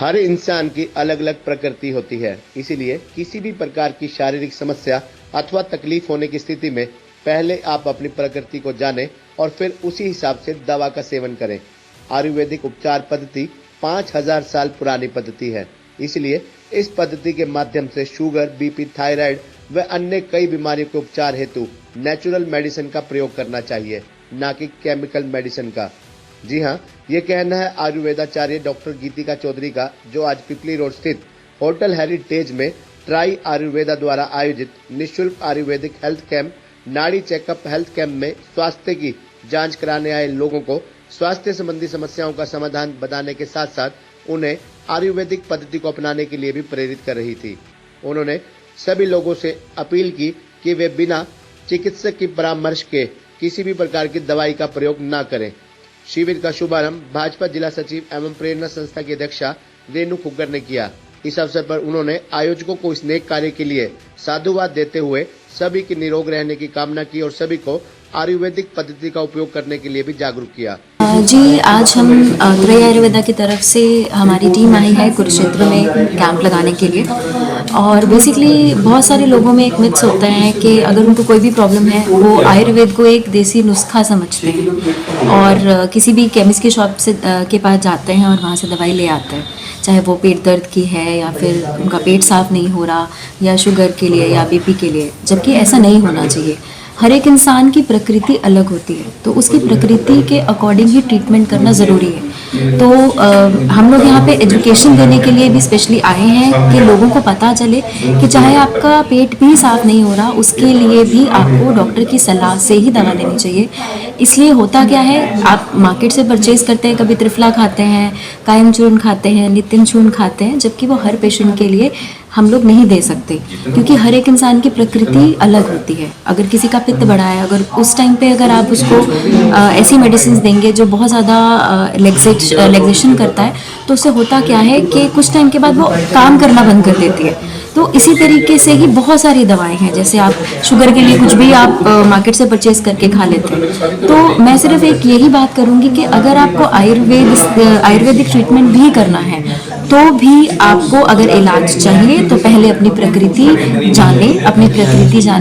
हर इंसान की अलग अलग प्रकृति होती है, इसीलिए किसी भी प्रकार की शारीरिक समस्या अथवा तकलीफ होने की स्थिति में पहले आप अपनी प्रकृति को जानें और फिर उसी हिसाब से दवा का सेवन करें। आयुर्वेदिक उपचार पद्धति 5000 साल पुरानी पद्धति है, इसलिए इस पद्धति के माध्यम से शुगर, बीपी, थायराइड व अन्य कई बीमारियों के उपचार हेतु नेचुरल मेडिसिन का प्रयोग करना चाहिए, न कि केमिकल मेडिसिन का। जी हाँ, ये कहना है आयुर्वेदाचार्य डॉक्टर गीतिका चौधरी का, जो आज पिपली रोड स्थित होटल हेरिटेज में ट्राई आयुर्वेदा द्वारा आयोजित निःशुल्क आयुर्वेदिक हेल्थ कैंप, नाड़ी चेकअप हेल्थ कैंप में स्वास्थ्य की जांच कराने आए लोगों को स्वास्थ्य संबंधी समस्याओं का समाधान बताने के साथ साथ उन्हें आयुर्वेदिक पद्धति को अपनाने के लिए भी प्रेरित कर रही थी। उन्होंने सभी लोगों से अपील की कि वे बिना चिकित्सक की परामर्श के किसी भी प्रकार की दवाई का प्रयोग न करें। शिविर का शुभारंभ भाजपा जिला सचिव एवं प्रेरणा संस्था की अध्यक्षा रेणु खुग्गर ने किया। इस अवसर पर उन्होंने आयोजकों को इस नेक कार्य के लिए साधुवाद देते हुए सभी की निरोग रहने की कामना की और सभी को आयुर्वेदिक पद्धति का उपयोग करने के लिए भी जागरूक किया। जी, आज हम ट्राई आयुर्वेदा की तरफ से हमारी टीम आई है कुरुक्षेत्र में कैंप लगाने के लिए। और बेसिकली बहुत सारे लोगों में एक मिथ्स होता है कि अगर उनको कोई भी प्रॉब्लम है वो आयुर्वेद को एक देसी नुस्खा समझते हैं और किसी भी केमिस्ट की शॉप से के पास जाते हैं और वहाँ से दवाई ले आते हैं, चाहे वो पेट दर्द की है या फिर उनका पेट साफ नहीं हो रहा या शुगर के लिए या बीपी के लिए, जबकि ऐसा नहीं होना चाहिए। हर एक इंसान की प्रकृति अलग होती है, तो उसकी प्रकृति के अकॉर्डिंग ही ट्रीटमेंट करना ज़रूरी है। तो हम लोग यहाँ पे एजुकेशन देने के लिए भी स्पेशली आए हैं कि लोगों को पता चले कि चाहे आपका पेट भी साफ नहीं हो रहा, उसके लिए भी आपको डॉक्टर की सलाह से ही दवा लेनी चाहिए। इसलिए होता क्या है, आप मार्केट से परचेज करते हैं, कभी त्रिफला खाते हैं, कायम चूर्ण खाते हैं, नितिन चूर्ण खाते हैं, जबकि वो हर पेशेंट के लिए हम लोग नहीं दे सकते, क्योंकि हर एक इंसान की प्रकृति अलग होती है। अगर किसी का पित्त बढ़ा है, अगर उस टाइम पे अगर आप उसको ऐसी मेडिसिन देंगे जो बहुत ज़्यादा रिलैक्सेशन करता है, तो उससे होता क्या है कि कुछ टाइम के बाद वो काम करना बंद कर देती है। तो इसी तरीके से ही बहुत सारी दवाएं हैं, जैसे आप शुगर के लिए कुछ भी आप मार्केट से परचेज करके खा लेते हैं। तो मैं सिर्फ एक यही बात करूंगी कि अगर आपको आयुर्वेदिक ट्रीटमेंट भी करना है, तो भी आपको अगर इलाज चाहिए तो पहले अपनी प्रकृति जाने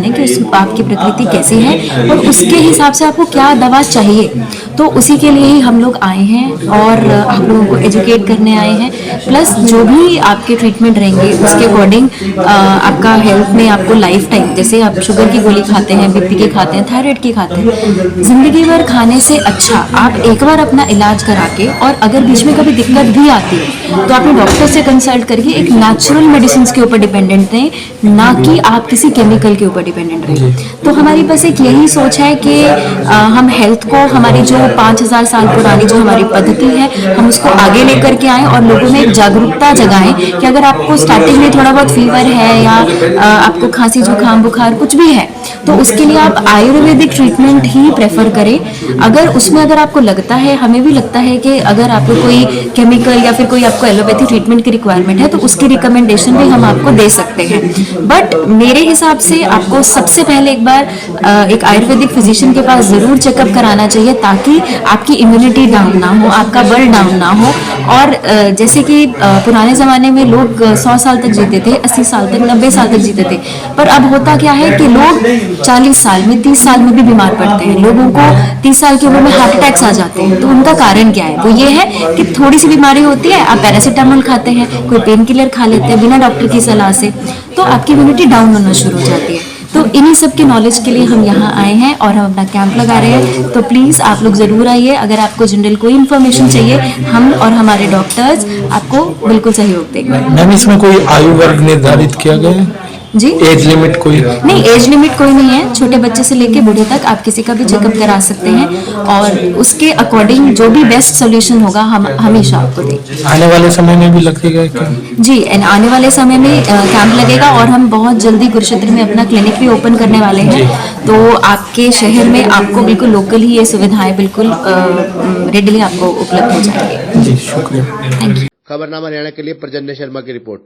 कि आपकी प्रकृति कैसी है और उसके हिसाब से आपको क्या दवा चाहिए। तो उसी के लिए ही हम लोग आए हैं और आप लोगों को एजुकेट करने आए हैं। प्लस जो भी आपके ट्रीटमेंट रहेंगे उसके अकॉर्डिंग आपका हेल्थ में आपको लाइफ टाइम, जैसे आप शुगर की गोली खाते हैं, बीपी की खाते हैं, थायराइड की खाते हैं, जिंदगी भर खाने से अच्छा आप एक बार अपना इलाज करा के, और अगर बीच में कभी दिक्कत भी आती है तो आपने डॉक्टर से कंसल्ट करके एक नेचुरल मेडिसिन के ऊपर डिपेंडेंट रहें, ना कि आप किसी केमिकल के ऊपर डिपेंडेंट रहें। तो हमारी बस एक यही सोच है कि हम हेल्थ को, हमारी जो 5000 साल पुरानी जो हमारी पद्धति है, हम उसको आगे लेकर के आएं और लोगों में एक जागरूकता जगाएं कि अगर आपको स्टार्टिंग में थोड़ा बहुत फीवर है या आपको खांसी, जुकाम, बुखार कुछ भी है, तो उसके लिए आप आयुर्वेदिक ट्रीटमेंट ही प्रेफर करें। अगर आपको लगता है, हमें भी लगता है कि अगर आपको कोई केमिकल या फिर कोई आपको एलोपैथी ट्रीटमेंट की रिक्वायरमेंट है तो उसकी रिकमेंडेशन भी हम आपको दे सकते हैं। बट मेरे हिसाब से आपको सबसे पहले एक बार एक आयुर्वेदिक फिजिशियन के पास जरूर चेकअप कराना चाहिए, ताकि आपकी इम्यूनिटी डाउन ना हो, आपका बल डाउन ना हो। और जैसे कि पुराने ज़माने में लोग 100 साल तक जीते थे, 80 साल तक, 90 साल तक जीते थे, पर अब होता क्या है कि लोग 40 साल में, 30 साल में भी बीमार पड़ते हैं। लोगों को 30 साल की उम्र में हार्ट अटैक्स आ जाते हैं। तो उनका कारण क्या है? वो ये है कि थोड़ी सी बीमारी होती है, आप पैरासीटामोल खाते हैं, कोई पेन किलर खा लेते हैं बिना डॉक्टर की सलाह से, तो आपकी इम्यूनिटी डाउन होना शुरू हो जाती है। तो इन्हीं सब के नॉलेज के लिए हम यहाँ आए हैं और हम अपना कैंप लगा रहे हैं। तो प्लीज़ आप लोग ज़रूर आइए। अगर आपको जनरल कोई इन्फॉर्मेशन चाहिए, हम और हमारे डॉक्टर्स आपको बिल्कुल सहयोग देंगे। मैम, इसमें कोई आयु वर्ग निर्धारित किया गया है? जी, एज लिमिट कोई नहीं, एज लिमिट कोई नहीं है। छोटे बच्चे से लेके बूढ़े तक आप किसी का भी चेकअप करा सकते हैं और उसके अकॉर्डिंग जो भी बेस्ट सोल्यूशन होगा हम हमेशा आपको देंगे। आने वाले समय में भी लगेगा क्या? जी, आने वाले समय में कैंप लगेगा और हम बहुत जल्दी कुरुक्षेत्र में अपना क्लिनिक भी ओपन करने वाले हैं। तो आपके शहर में आपको बिल्कुल लोकल ही ये सुविधाएं बिल्कुल रेडिली आपको उपलब्ध हो जाएंगी। जी, शुक्रिया। Thank you. खबरनामा हरियाणा के लिए प्रजन्य शर्मा की रिपोर्ट।